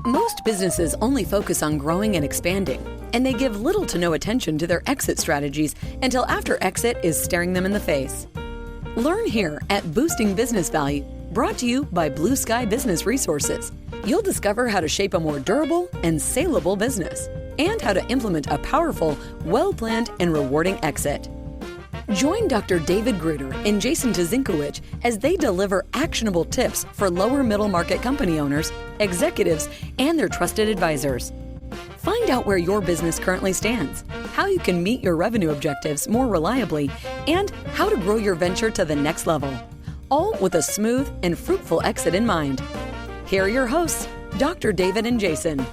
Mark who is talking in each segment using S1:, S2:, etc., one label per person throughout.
S1: Most businesses only focus on growing and expanding, and they give little to no attention to their exit strategies until after exit is staring them in the face. Learn here at Boosting Business Value, brought to you by Blue Sky Business Resources. You'll discover how to shape a more durable and saleable business, and how to implement a powerful, well-planned, and rewarding exit. Join Dr. David Gruder and Jason Tuzinkewich as they deliver actionable tips for lower middle market company owners, executives, and their trusted advisors. Find out where your business currently stands, how you can meet your revenue objectives more reliably, and how to grow your venture to the next level, all with a smooth and fruitful exit in mind. Here are your hosts, Dr. David and Jason.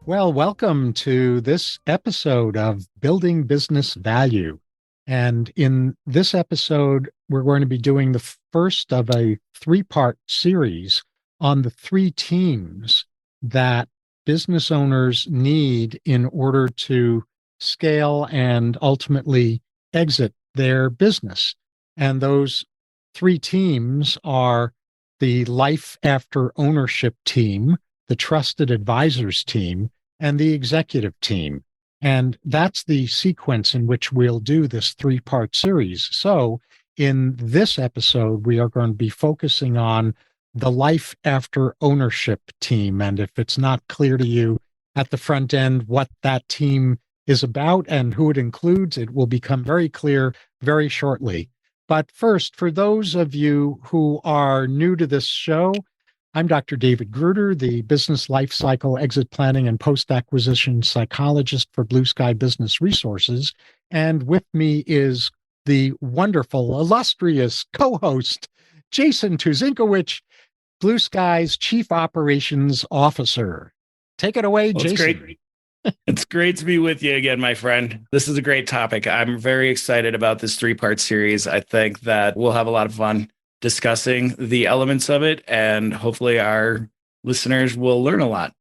S2: Well, welcome to this episode of Building Business Value. And in this episode, we're going to be doing the first of a three-part series on the three teams that business owners need in order to scale and ultimately exit their business. And those three teams are the Life After Ownership team, the Trusted Advisors team, and the Executive team. And that's the sequence in which we'll do this three-part series. So in this episode, we are going to be focusing on the Life After Ownership team. And if it's not clear to you at the front end what that team is about and who it includes, it will become very clear very shortly. But first, for those of you who are new to this show, I'm Dr. David Gruder, the Business Life Cycle Exit Planning and Post-Acquisition Psychologist for Blue Sky Business Resources. And with me is the wonderful, illustrious co-host, Jason Tuzinkewich, Blue Sky's Chief Operations Officer. Take it away, Jason.
S3: Great. It's great to be with you again, my friend. This is a great topic. I'm very excited about this three-part series. I think that we'll have a lot of fun discussing the elements of it, and hopefully our listeners will learn a lot.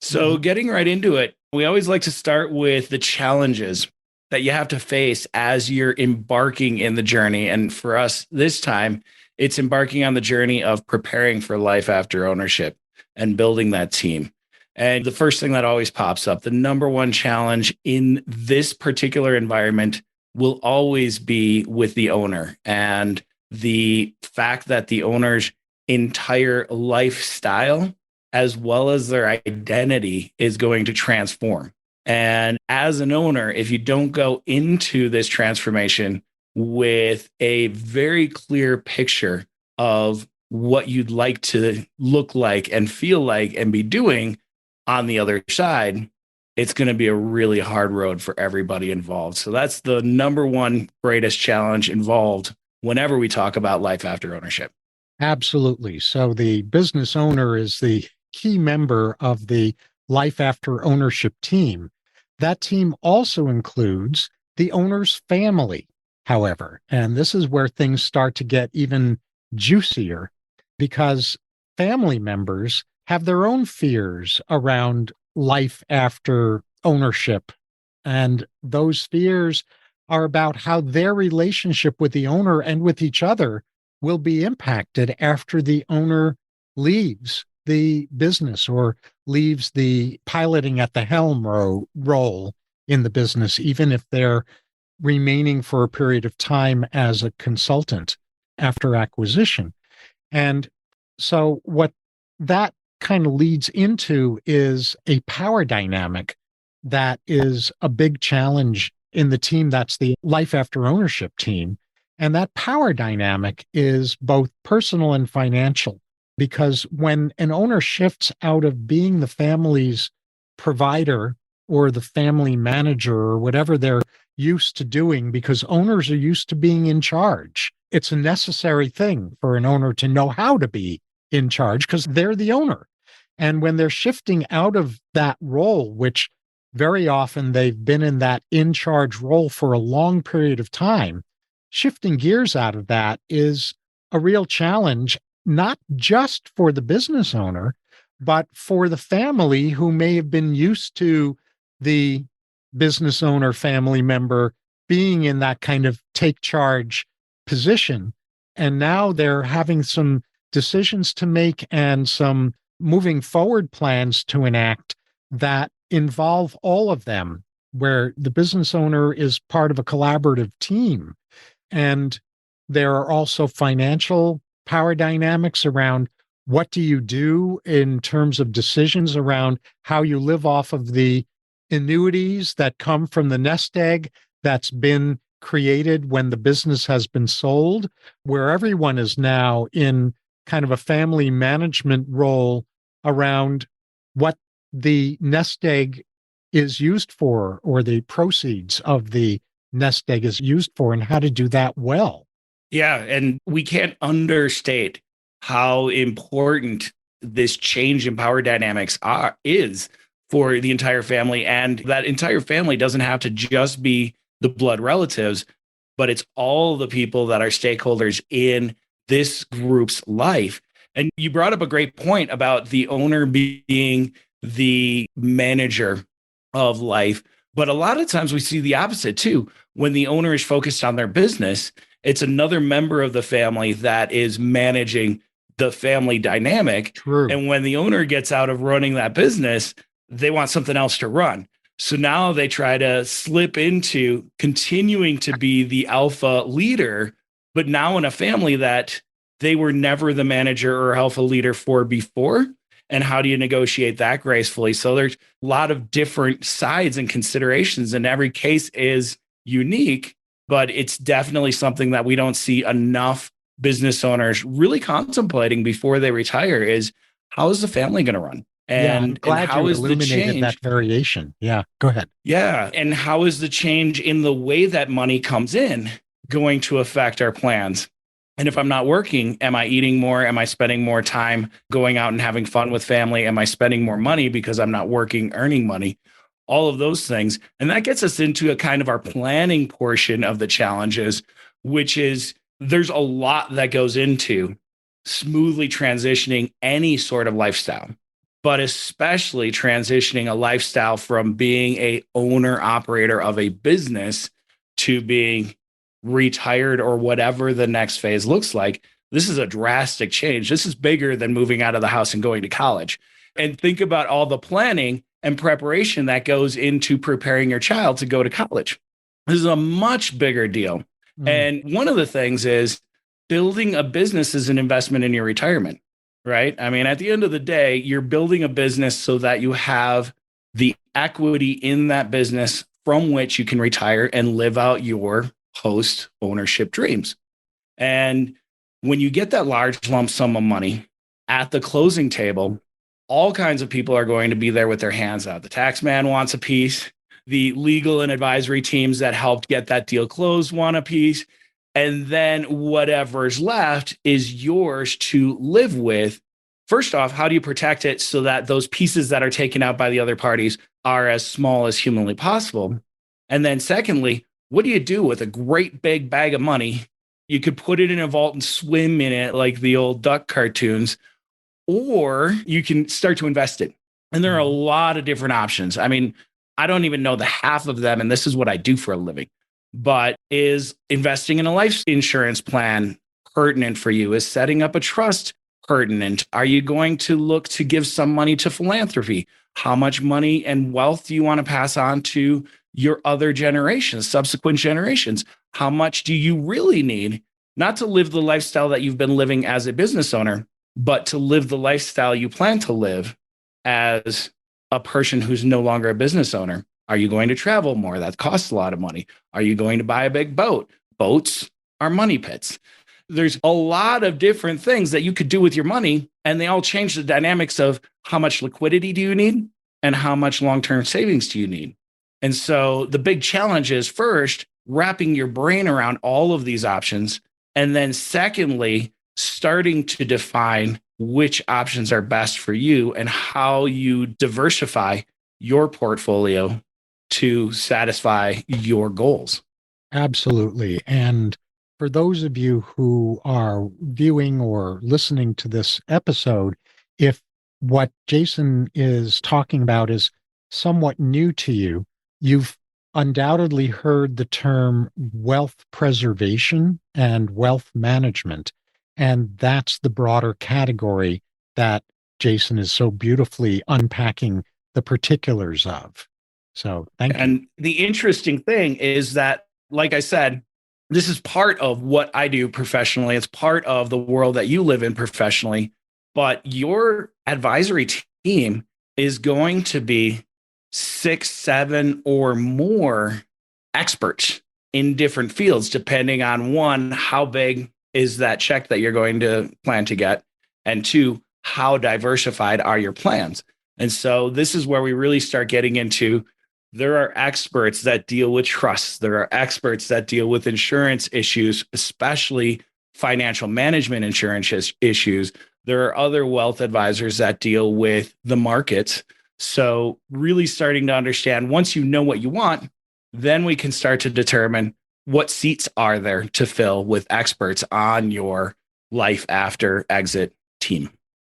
S3: So getting right into it, we always like to start with the challenges that you have to face as you're embarking in the journey. And for us this time, it's embarking on the journey of preparing for life after ownership and building that team. And the first thing that always pops up, the number one challenge in this particular environment will always be with the owner, and the fact that the owner's entire lifestyle, as well as their identity, is going to transform. And as an owner, if you don't go into this transformation with a very clear picture of what you'd like to look like and feel like and be doing on the other side, it's going to be a really hard road for everybody involved. So that's the number one greatest challenge involved whenever we talk about life after ownership.
S2: Absolutely. So the business owner is the key member of the Life After Ownership team. That team also includes the owner's family, however, and this is where things start to get even juicier, because family members have their own fears around life after ownership. And those fears are about how their relationship with the owner and with each other will be impacted after the owner leaves the business or leaves the piloting at the helm role in the business, even if they're remaining for a period of time as a consultant after acquisition. And so what that kind of leads into is a power dynamic that is a big challenge in the team that's the Life After Ownership team. And that power dynamic is both personal and financial, because when an owner shifts out of being the family's provider or the family manager or whatever they're used to doing, because owners are used to being in charge. It's a necessary thing for an owner to know how to be in charge because they're the owner. And when they're shifting out of that role, which very often they've been in that in-charge role for a long period of time, shifting gears out of that is a real challenge, not just for the business owner, but for the family who may have been used to the business owner family member being in that kind of take charge position. And now they're having some decisions to make and some moving forward plans to enact that involve all of them, where the business owner is part of a collaborative team. And there are also financial power dynamics around what do you do in terms of decisions around how you live off of the annuities that come from the nest egg that's been created when the business has been sold, where everyone is now in kind of a family management role around what the nest egg is used for, or the proceeds of the nest egg is used for, and how to do that well.
S3: Yeah. And we can't understate how important this change in power dynamics is for the entire family. And that entire family doesn't have to just be the blood relatives, but it's all the people that are stakeholders in this group's life. And you brought up a great point about the owner being the manager of life. But a lot of times we see the opposite too. When the owner is focused on their business, it's another member of the family that is managing the family dynamic.
S2: True.
S3: And when the owner gets out of running that business, they want something else to run. So now they try to slip into continuing to be the alpha leader, but now in a family that they were never the manager or alpha leader for before. And how do you negotiate that gracefully? So there's a lot of different sides and considerations, and every case is unique, but it's definitely something that we don't see enough business owners really contemplating before they retire is, how is the family going to run?
S2: I'm glad
S3: and how
S2: you
S3: is the
S2: illuminated
S3: change?
S2: that variation. Yeah, go ahead.
S3: Yeah. And how is the change in the way that money comes in going to affect our plans? And if I'm not working, am I eating more? Am I spending more time going out and having fun with family? Am I spending more money because I'm not working, earning money? All of those things. And that gets us into a kind of our planning portion of the challenges, which is there's a lot that goes into smoothly transitioning any sort of lifestyle, but especially transitioning a lifestyle from being a owner operator of a business to being retired or whatever the next phase looks like. This is a drastic change. This is bigger than moving out of the house and going to college. And think about all the planning and preparation that goes into preparing your child to go to college. This is a much bigger deal. And one of the things is building a business is an investment in your retirement, right? I mean, at the end of the day, you're building a business so that you have the equity in that business from which you can retire and live out your post ownership dreams. And when you get that large lump sum of money at the closing table, all kinds of people are going to be there with their hands out. The tax man wants a piece. The legal and advisory teams that helped get that deal closed want a piece. And then whatever's left is yours to live with. First off, how do you protect it so that those pieces that are taken out by the other parties are as small as humanly possible? And then secondly, what do you do with a great big bag of money? You could put it in a vault and swim in it like the old duck cartoons, or you can start to invest it. And there are a lot of different options. I mean, I don't even know the half of them, and this is what I do for a living. But is investing in a life insurance plan pertinent for you? Is setting up a trust pertinent? Are you going to look to give some money to philanthropy? How much money and wealth do you want to pass on to your other generations, subsequent generations? How much do you really need, not to live the lifestyle that you've been living as a business owner, but to live the lifestyle you plan to live as a person who's no longer a business owner? Are you going to travel more? That costs a lot of money. Are you going to buy a big boat? Boats are money pits. There's a lot of different things that you could do with your money, and they all change the dynamics of how much liquidity do you need and how much long-term savings do you need. And so the big challenge is first, wrapping your brain around all of these options. And then secondly, starting to define which options are best for you and how you diversify your portfolio to satisfy your goals.
S2: Absolutely. And for those of you who are viewing or listening to this episode, if what Jason is talking about is somewhat new to you, you've undoubtedly heard the term wealth preservation and wealth management. And that's the broader category that Jason is so beautifully unpacking the particulars of. So thank you.
S3: And the interesting thing is that, like I said, this is part of what I do professionally. It's part of the world that you live in professionally. But your advisory team is going to be 6, 7, or more experts in different fields, depending on one, how big is that check that you're going to plan to get, and two, how diversified are your plans. And so this is where we really start getting into, there are experts that deal with trusts. There are experts that deal with insurance issues, especially financial management insurance issues. There are other wealth advisors that deal with the markets. So really starting to understand, once you know what you want, then we can start to determine what seats are there to fill with experts on your life after exit team.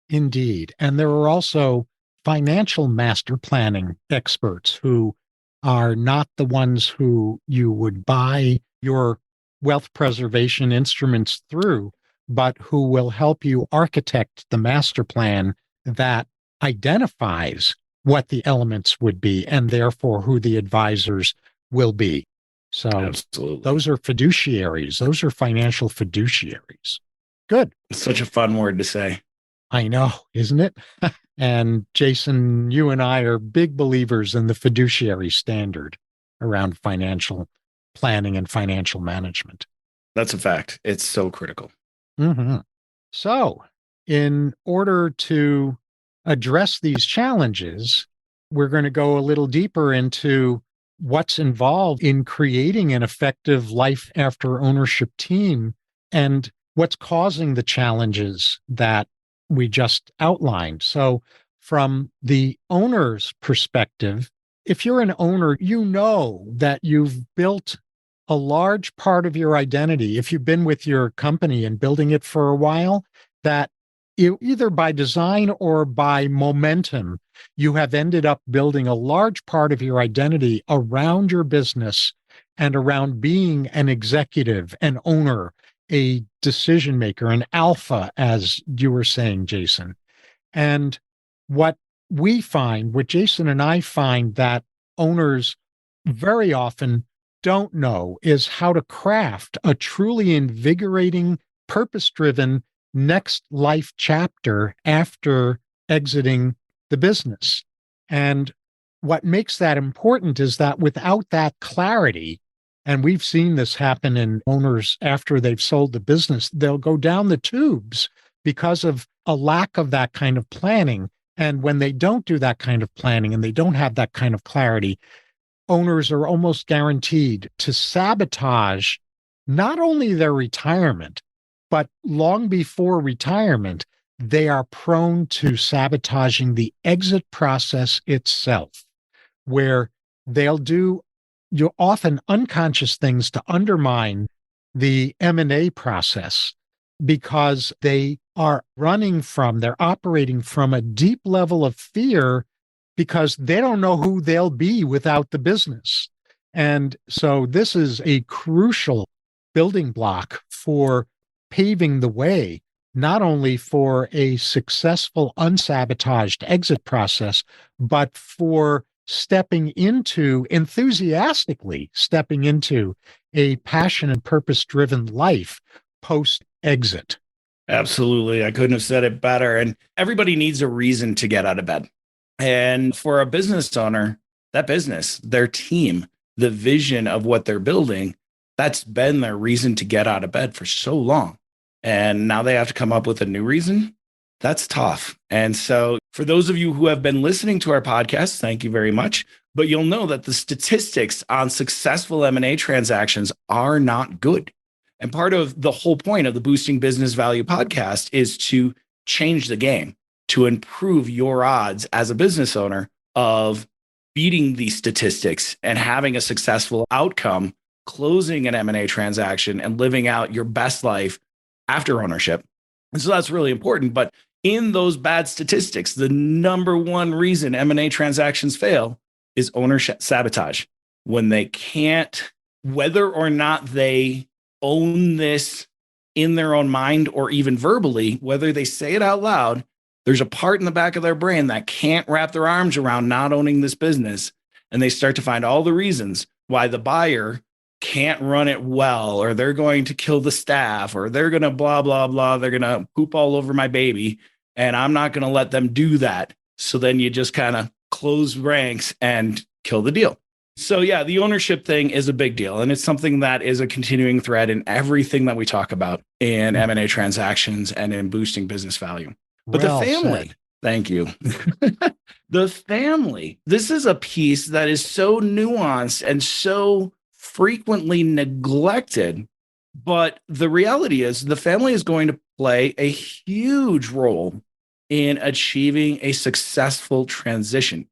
S2: Indeed. And there are also financial master planning experts who are not the ones who you would buy your wealth preservation instruments through, but who will help you architect the master plan that identifies what the elements would be and therefore who the advisors will be. So
S3: Absolutely.
S2: Those are fiduciaries. Those are financial fiduciaries. Good.
S3: It's such a fun word to say.
S2: I know, isn't it? And Jason, you and I are big believers in the fiduciary standard around financial planning and financial management.
S3: That's a fact. It's so critical.
S2: Mm-hmm. So, in order to address these challenges, we're going to go a little deeper into what's involved in creating an effective life after ownership team and what's causing the challenges that we just outlined. So from the owner's perspective, if you're an owner, you know that you've built a large part of your identity, if you've been with your company and building it for a while, that you either by design or by momentum, you have ended up building a large part of your identity around your business and around being an executive, an owner, a decision maker, an alpha, as you were saying, Jason. And what we find, what Jason and I find that owners very often don't know is how to craft a truly invigorating, purpose-driven next life chapter after exiting the business. And what makes that important is that without that clarity, and we've seen this happen in owners after they've sold the business, they'll go down the tubes because of a lack of that kind of planning. And when they don't do that kind of planning and they don't have that kind of clarity, owners are almost guaranteed to sabotage not only their retirement, but long before retirement, they are prone to sabotaging the exit process itself, where they'll do often unconscious things to undermine the M&A process because they're operating from a deep level of fear because they don't know who they'll be without the business. And so this is a crucial building block for paving the way, not only for a successful, unsabotaged exit process, but for enthusiastically stepping into a passion and purpose-driven life post-exit.
S3: Absolutely. I couldn't have said it better. And everybody needs a reason to get out of bed. And for a business owner, that business, their team, the vision of what they're building, that's been their reason to get out of bed for so long. And now they have to come up with a new reason. That's tough. And so for those of you who have been listening to our podcast, thank you very much. But you'll know that the statistics on successful M&A transactions are not good. And part of the whole point of the Boosting Business Value podcast is to change the game, to improve your odds as a business owner of beating these statistics and having a successful outcome, closing an M&A transaction and living out your best life after ownership. And so that's really important. But in those bad statistics, the number one reason M&A transactions fail is ownership sabotage. when they can't, whether or not they own this in their own mind or even verbally, whether they say it out loud, there's a part in the back of their brain that can't wrap their arms around not owning this business. And they start to find all the reasons why the buyer can't run it well, or they're going to kill the staff, or they're going to blah, blah, blah. They're going to poop all over my baby, and I'm not going to let them do that. So then you just kind of close ranks and kill the deal. So yeah, the ownership thing is a big deal. And it's something that is a continuing thread in everything that we talk about in M&A transactions and in boosting business value. But
S2: Well
S3: the family,
S2: said.
S3: thank you. The family, this is a piece that is so nuanced and so frequently neglected. But the reality is the family is going to play a huge role in achieving a successful transition.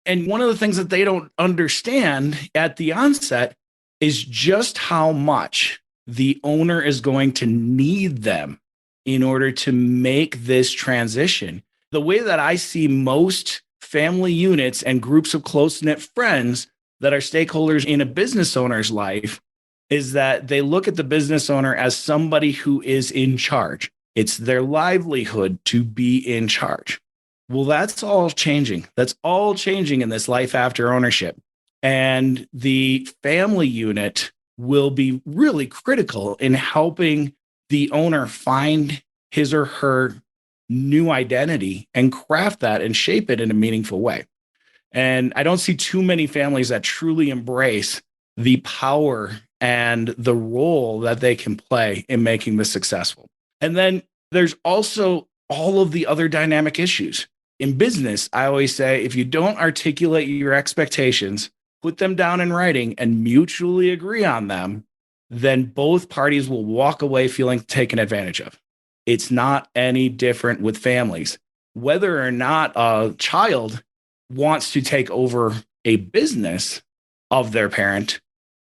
S3: And one of the things that they don't understand at the onset is just how much the owner is going to need them in order to make this transition. The way that I see most family units and groups of close-knit friends that are stakeholders in a business owner's life is that they look at the business owner as somebody who is in charge. It's their livelihood to be in charge. Well, that's all changing. That's all changing in this life after ownership. And the family unit will be really critical in helping the owner find his or her new identity and craft that and shape it in a meaningful way. And I don't see too many families that truly embrace the power and the role that they can play in making this successful. And then there's also all of the other dynamic issues. In business, I always say, if you don't articulate your expectations, put them down in writing and mutually agree on them, then both parties will walk away feeling taken advantage of. It's not any different with families. Whether or not a child wants to take over a business of their parent,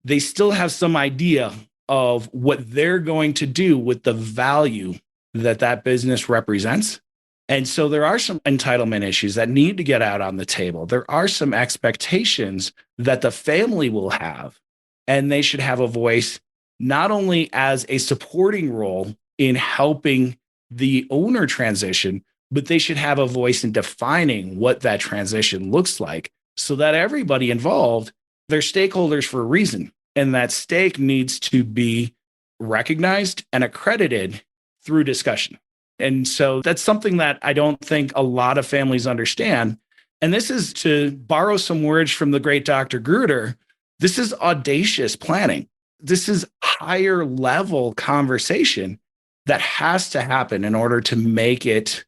S3: they still have some idea of what they're going to do with the value that that business represents. And so there are some entitlement issues that need to get out on the table. There are some expectations that the family will have, and they should have a voice not only as a supporting role in helping the owner transition, but they should have a voice in defining what that transition looks like so that everybody involved, they're stakeholders for a reason. And that stake needs to be recognized and accredited through discussion. And so that's something that I don't think a lot of families understand. And this is, to borrow some words from the great Dr. Gruder, this is audacious planning. This is higher level conversation that has to happen in order to make it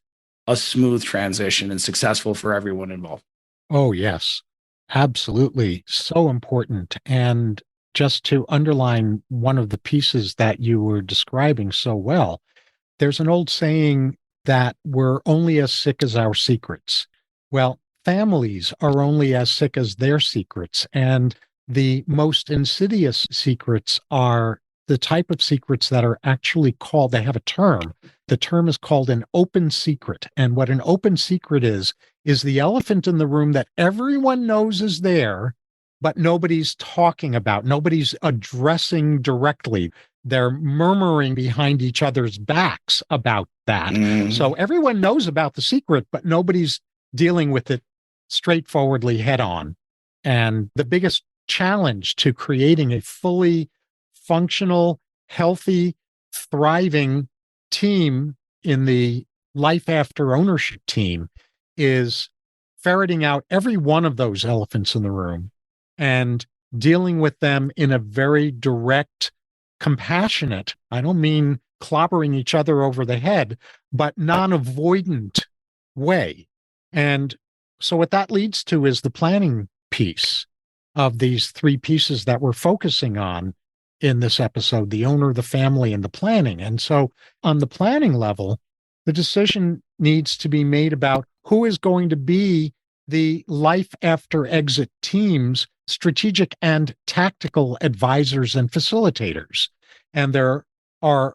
S3: a smooth transition and successful for everyone involved.
S2: Oh, yes, absolutely. So important. And just to underline one of the pieces that you were describing so well, there's an old saying that we're only as sick as our secrets. Well, families are only as sick as their secrets. And the most insidious secrets are the type of secrets that are actually called, they have a term. The term is called an open secret. And what an open secret is the elephant in the room that everyone knows is there, but nobody's talking about, nobody's addressing directly. They're murmuring behind each other's backs about that. So everyone knows about the secret, but nobody's dealing with it straightforwardly head on. And the biggest challenge to creating a fully functional, healthy, thriving team in the life after ownership team is ferreting out every one of those elephants in the room and dealing with them in a very direct, compassionate, I don't mean clobbering each other over the head, but non-avoidant way. And so what that leads to is the planning piece of these three pieces that we're focusing on in this episode: the owner, the family, and the planning. And so on the planning level, the decision needs to be made about who is going to be the life after exit team's strategic and tactical advisors and facilitators. And there are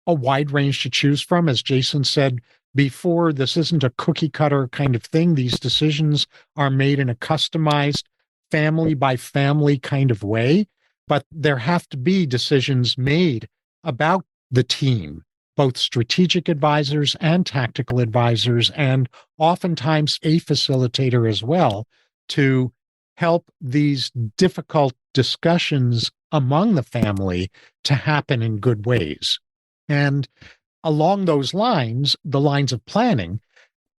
S2: a wide range to choose from. As Jason said before, this isn't a cookie cutter kind of thing. These decisions are made in a customized family by family kind of way, but there have to be decisions made about the team, both strategic advisors and tactical advisors, and oftentimes a facilitator as well, to help these difficult discussions among the family to happen in good ways. And along those lines, the lines of planning,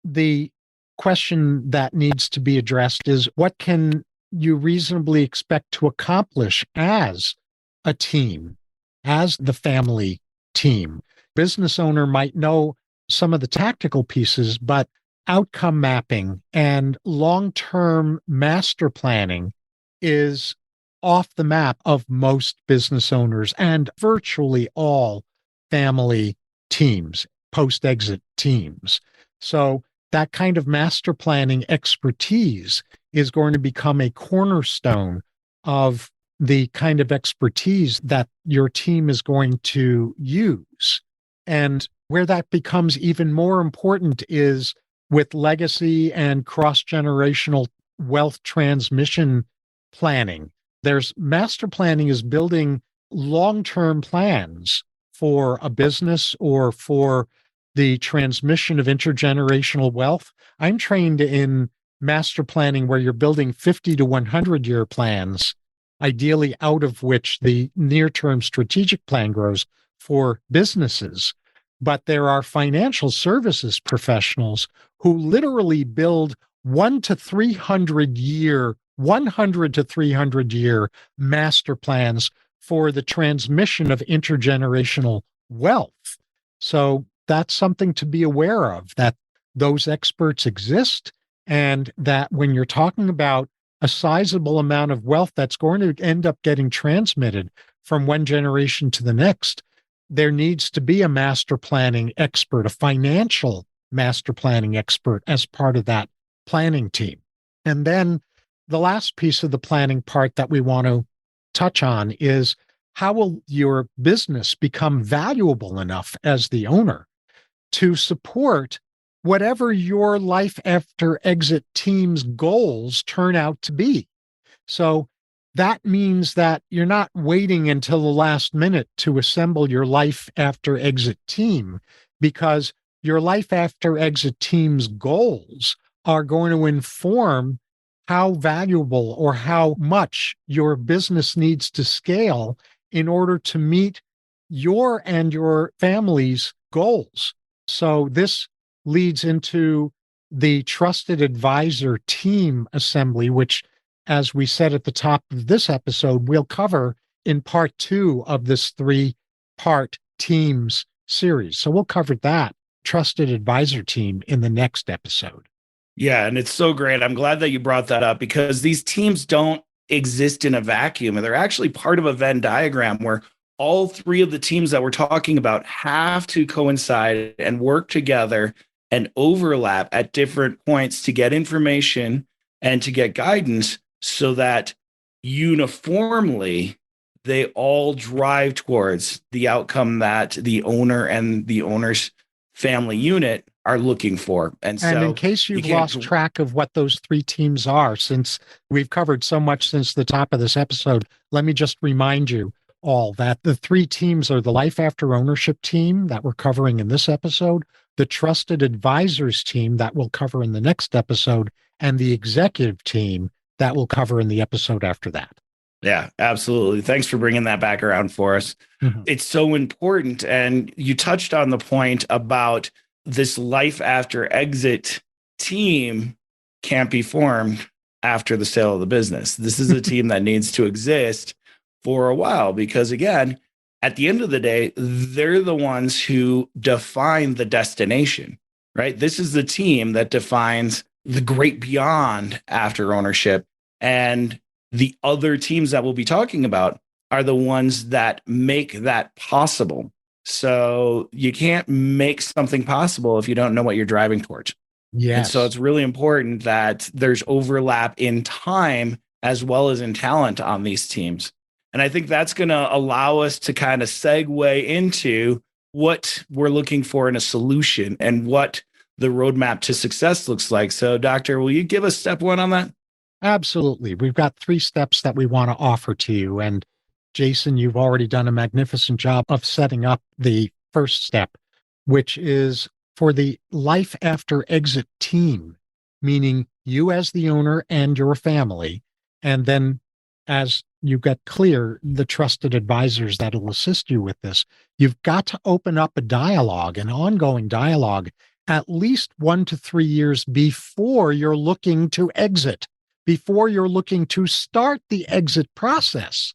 S2: the question that needs to be addressed is, what can you reasonably expect to accomplish as a team, as the family team? Business owner might know some of the tactical pieces, but outcome mapping and long-term master planning is off the map of most business owners and virtually all family teams, post-exit teams. So that kind of master planning expertise is going to become a cornerstone of the kind of expertise that your team is going to use. And where that becomes even more important is with legacy and cross-generational wealth transmission planning. There's master planning is building long-term plans for a business or for the transmission of intergenerational wealth. I'm trained in master planning where you're building 50 to 100-year plans, ideally out of which the near-term strategic plan grows for businesses. But there are financial services professionals who literally build 100 to 300 year master plans for the transmission of intergenerational wealth. So that's something to be aware of, that those experts exist, and that when you're talking about a sizable amount of wealth that's going to end up getting transmitted from one generation to the next, there needs to be a master planning expert, a financial master planning expert as part of that planning team. And then the last piece of the planning part that we want to touch on is, how will your business become valuable enough as the owner to support whatever your life after exit team's goals turn out to be? So that means that you're not waiting until the last minute to assemble your life after exit team, because your life after exit team's goals are going to inform how valuable or how much your business needs to scale in order to meet your and your family's goals. So this leads into the trusted advisor team assembly, which, as we said at the top of this episode, we'll cover in part 2 of this 3-part teams series. So we'll cover that trusted advisor team in the next episode.
S3: Yeah, and it's so great. I'm glad that you brought that up, because these teams don't exist in a vacuum, and they're actually part of a Venn diagram where all 3 of the teams that we're talking about have to coincide and work together and overlap at different points to get information and to get guidance, so that uniformly they all drive towards the outcome that the owner and the owner's family unit are looking for. And
S2: in case you've lost track of what those 3 teams are, since we've covered so much since the top of this episode, let me just remind you all that the 3 teams are the Life After Ownership team that we're covering in this episode, the Trusted Advisors team that we'll cover in the next episode, and the Executive team that we'll cover in the episode after that.
S3: Yeah, absolutely. Thanks for bringing that back around for us. Mm-hmm. It's so important. And you touched on the point about this life after exit team can't be formed after the sale of the business. This is a team that needs to exist for a while, because again, at the end of the day, they're the ones who define the destination, right? This is the team that defines the great beyond after ownership. And the other teams that we'll be talking about are the ones that make that possible. So you can't make something possible if you don't know what you're driving towards.
S2: Yes.
S3: And so it's really important that there's overlap in time as well as in talent on these teams. And I think that's going to allow us to kind of segue into what we're looking for in a solution and what the roadmap to success looks like. So, Doctor, will you give us step 1 on that?
S2: Absolutely. We've got 3 steps that we want to offer to you. And Jason, you've already done a magnificent job of setting up the first step, which is for the life after exit team, meaning you as the owner and your family. And then as you get clear, the trusted advisors that will assist you with this, you've got to open up a dialogue, an ongoing dialogue, at least 1 to 3 years before you're looking to exit, before you're looking to start the exit process.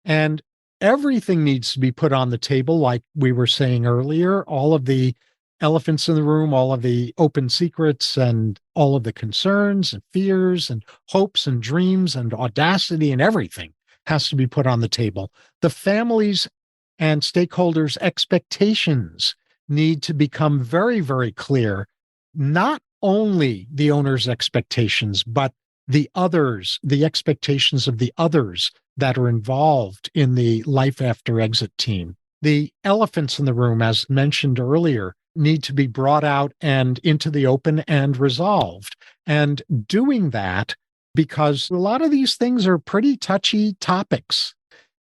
S2: And everything needs to be put on the table, like we were saying earlier, all of the elephants in the room, all of the open secrets, and all of the concerns and fears and hopes and dreams and audacity and everything has to be put on the table. The families and stakeholders' expectations need to become very, very clear. Not only the owner's expectations, but the others, the expectations of the others that are involved in the life after exit team. The elephants in the room, as mentioned earlier, need to be brought out and into the open and resolved. And doing that, because a lot of these things are pretty touchy topics.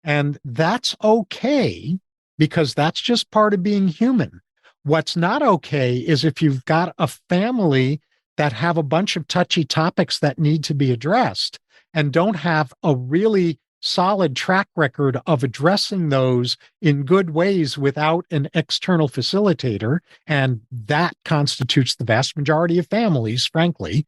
S2: And that's okay, because that's just part of being human. What's not okay is if you've got a family that have a bunch of touchy topics that need to be addressed and don't have a really solid track record of addressing those in good ways without an external facilitator, and that constitutes the vast majority of families, frankly,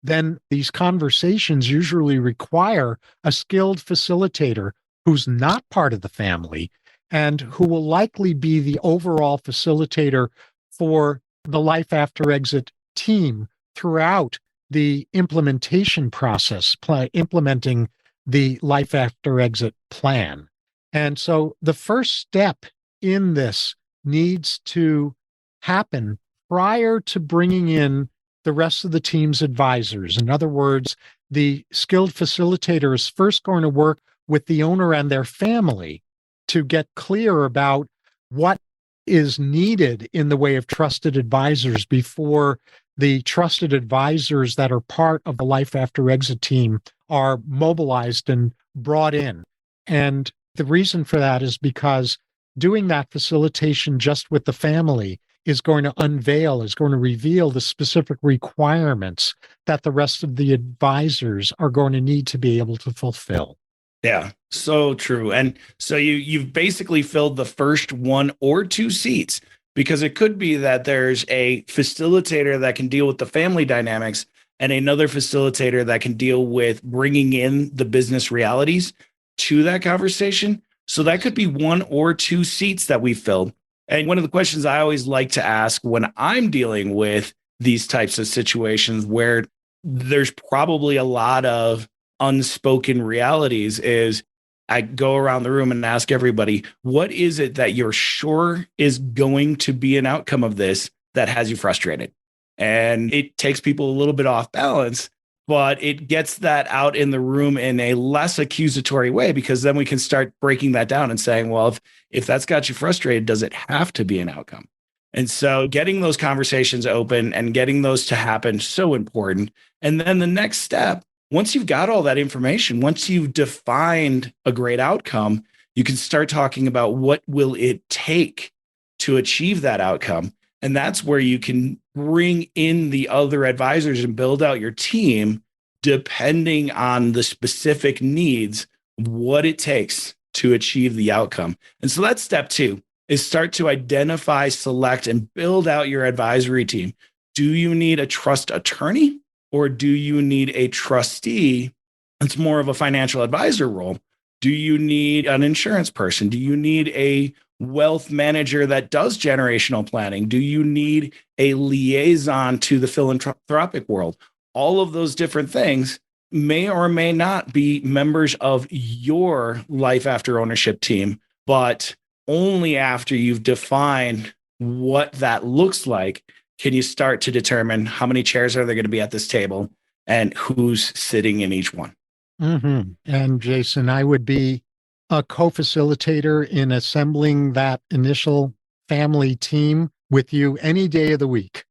S2: then these conversations usually require a skilled facilitator who's not part of the family and who will likely be the overall facilitator for the life after exit team throughout the implementation process, implementing the life after exit plan. And so the first step in this needs to happen prior to bringing in the rest of the team's advisors. In other words, the skilled facilitator is first going to work with the owner and their family to get clear about what is needed in the way of trusted advisors before the trusted advisors that are part of the life after exit team are mobilized and brought in. And the reason for that is because doing that facilitation just with the family is going to unveil, is going to reveal the specific requirements that the rest of the advisors are going to need to be able to fulfill.
S3: Yeah, so true. And so you've basically filled the first 1 or 2 seats, because it could be that there's a facilitator that can deal with the family dynamics and another facilitator that can deal with bringing in the business realities to that conversation. So that could be 1 or 2 seats that we filled. And one of the questions I always like to ask when I'm dealing with these types of situations where there's probably a lot of unspoken realities is I go around the room and ask everybody, what is it that you're sure is going to be an outcome of this that has you frustrated? And it takes people a little bit off balance, but it gets that out in the room in a less accusatory way, because then we can start breaking that down and saying, well, if that's got you frustrated, does it have to be an outcome? And so getting those conversations open and getting those to happen, so important. And then the next step, once you've got all that information, once you've defined a great outcome, you can start talking about what will it take to achieve that outcome. And that's where you can bring in the other advisors and build out your team depending on the specific needs, what it takes to achieve the outcome. And so that's step 2, is start to identify, select, and build out your advisory team. Do you need a trust attorney? Or do you need a trustee? It's more of a financial advisor role. Do you need an insurance person? Do you need a wealth manager that does generational planning? Do you need a liaison to the philanthropic world? All of those different things may or may not be members of your life after ownership team, but only after you've defined what that looks like can you start to determine how many chairs are there going to be at this table and who's sitting in each one.
S2: Mm-hmm. And Jason, I would be a co-facilitator in assembling that initial family team with you any day of the week.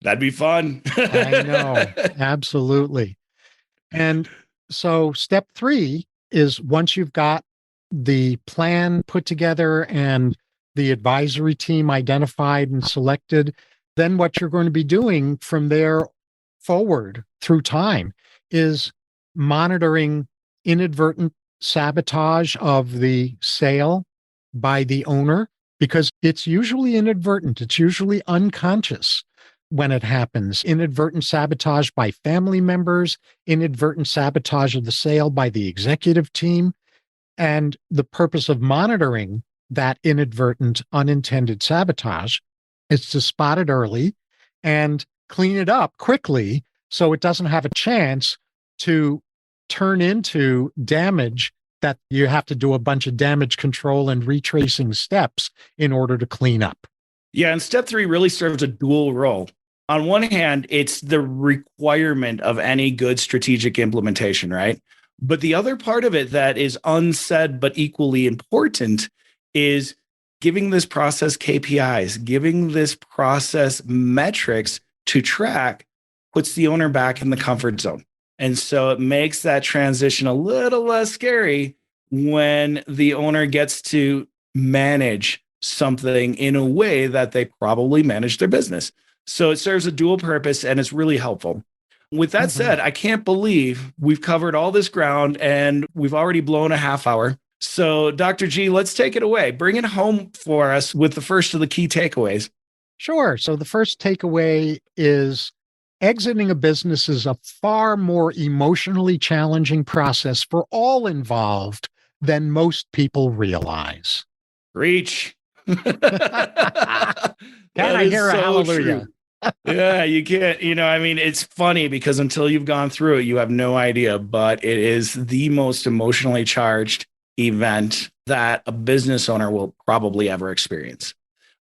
S3: That'd be fun.
S2: I know. Absolutely. And so step 3 is once you've got the plan put together and the advisory team identified and selected, then what you're going to be doing from there forward through time is monitoring inadvertent sabotage of the sale by the owner, because it's usually inadvertent, it's usually unconscious when it happens. Inadvertent sabotage by family members, inadvertent sabotage of the sale by the executive team. And the purpose of monitoring that inadvertent, unintended sabotage is to spot it early and clean it up quickly so it doesn't have a chance to turn into damage that you have to do a bunch of damage control and retracing steps in order to clean up.
S3: Yeah, and step 3 really serves a dual role. On one hand, it's the requirement of any good strategic implementation, right? But the other part of it that is unsaid but equally important is giving this process KPIs, giving this process metrics to track, puts the owner back in the comfort zone. And so it makes that transition a little less scary when the owner gets to manage something in a way that they probably manage their business. So it serves a dual purpose and it's really helpful. With that said, I can't believe we've covered all this ground and we've already blown a half hour. So Dr. G, let's take it away. Bring it home for us with the first of the key takeaways.
S2: Sure. So the first takeaway is exiting a business is a far more emotionally challenging process for all involved than most people realize.
S3: Reach.
S2: Can I hear a hallelujah?
S3: Yeah, you can't, it's funny because until you've gone through it, you have no idea, but it is the most emotionally charged event that a business owner will probably ever experience.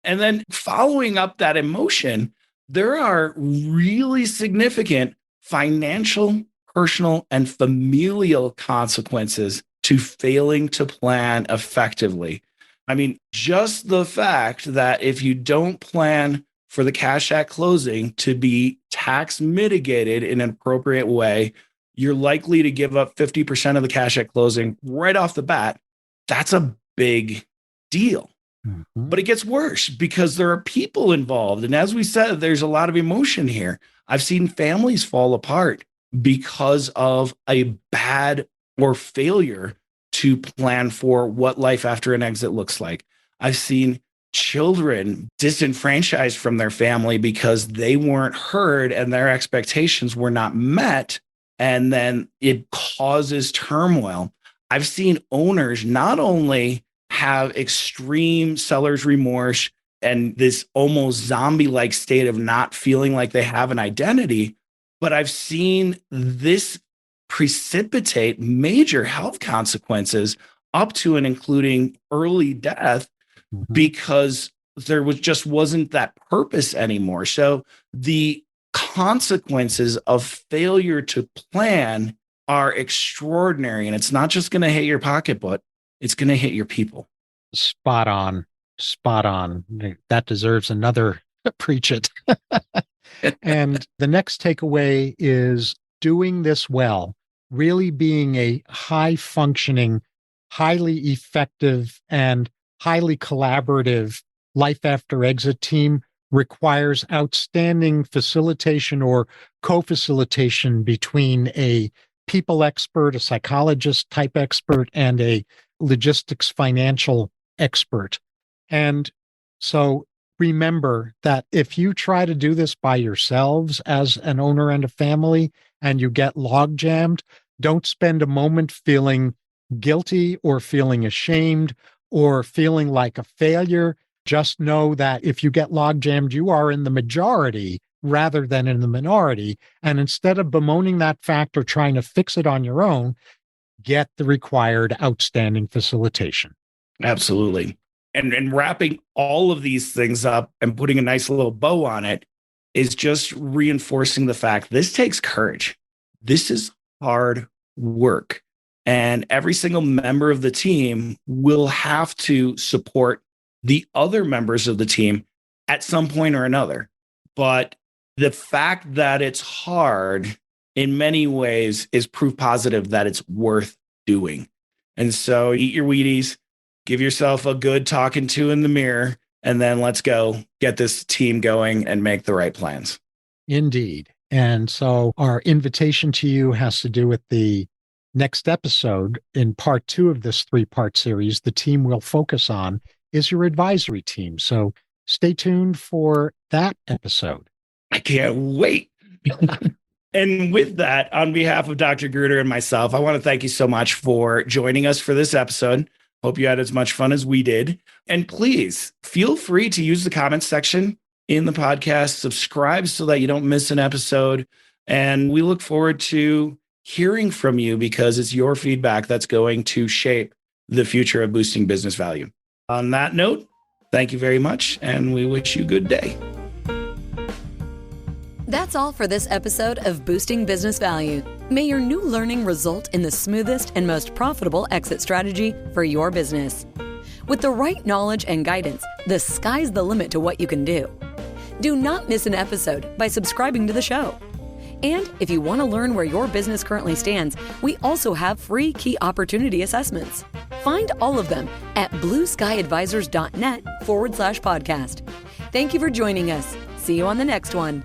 S3: And then following up that emotion, there are really significant financial, personal, and familial consequences to failing to plan effectively. I mean, just the fact that if you don't plan for the cash at closing to be tax mitigated in an appropriate way, you're likely to give up 50% of the cash at closing right off the bat. That's a big deal. But it gets worse because there are people involved. And as we said, there's a lot of emotion here. I've seen families fall apart because of a bad or failure to plan for what life after an exit looks like. I've seen children disenfranchised from their family because they weren't heard and their expectations were not met. And then it causes turmoil. I've seen owners not only have extreme seller's remorse and this almost zombie-like state of not feeling like they have an identity, but I've seen this precipitate major health consequences up to and including early death because there wasn't that purpose anymore. So the consequences of failure to plan are extraordinary, and it's not just going to hit your pocketbook. It's going to hit your people.
S2: Spot on. That deserves another preach it. And the next takeaway is doing this well, really being a high functioning, highly effective, and highly collaborative life after exit team requires outstanding facilitation or co-facilitation between a people expert, a psychologist type expert, and a logistics financial expert. And so remember that if you try to do this by yourselves as an owner and a family and you get log jammed, don't spend a moment feeling guilty or feeling ashamed or feeling like a failure. Just know that if you get log jammed, you are in the majority rather than in the minority. And instead of bemoaning that fact or trying to fix it on your own, get the required outstanding facilitation.
S3: Absolutely. And wrapping all of these things up and putting a nice little bow on it is just reinforcing the fact this takes courage. This is hard work. And every single member of the team will have to support the other members of the team at some point or another. But the fact that it's hard in many ways is proof positive that it's worth doing. And so eat your Wheaties, give yourself a good talking to in the mirror, and then let's go get this team going and make the right plans.
S2: Indeed. And so our invitation to you has to do with the next episode in part 2 of this 3-part series. The team we'll focus on is your advisory team. So stay tuned for that episode.
S3: I can't wait. And with that, on behalf of Dr. Gruder and myself, I want to thank you so much for joining us for this episode. Hope you had as much fun as we did. And please feel free to use the comments section in the podcast, subscribe so that you don't miss an episode. And we look forward to hearing from you because it's your feedback that's going to shape the future of boosting business value. On that note, thank you very much, and we wish you a good day.
S1: That's all for this episode of Boosting Business Value. May your new learning result in the smoothest and most profitable exit strategy for your business. With the right knowledge and guidance, the sky's the limit to what you can do. Do not miss an episode by subscribing to the show. And if you want to learn where your business currently stands, we also have free key opportunity assessments. Find all of them at blueskyadvisors.net/podcast. Thank you for joining us. See you on the next one.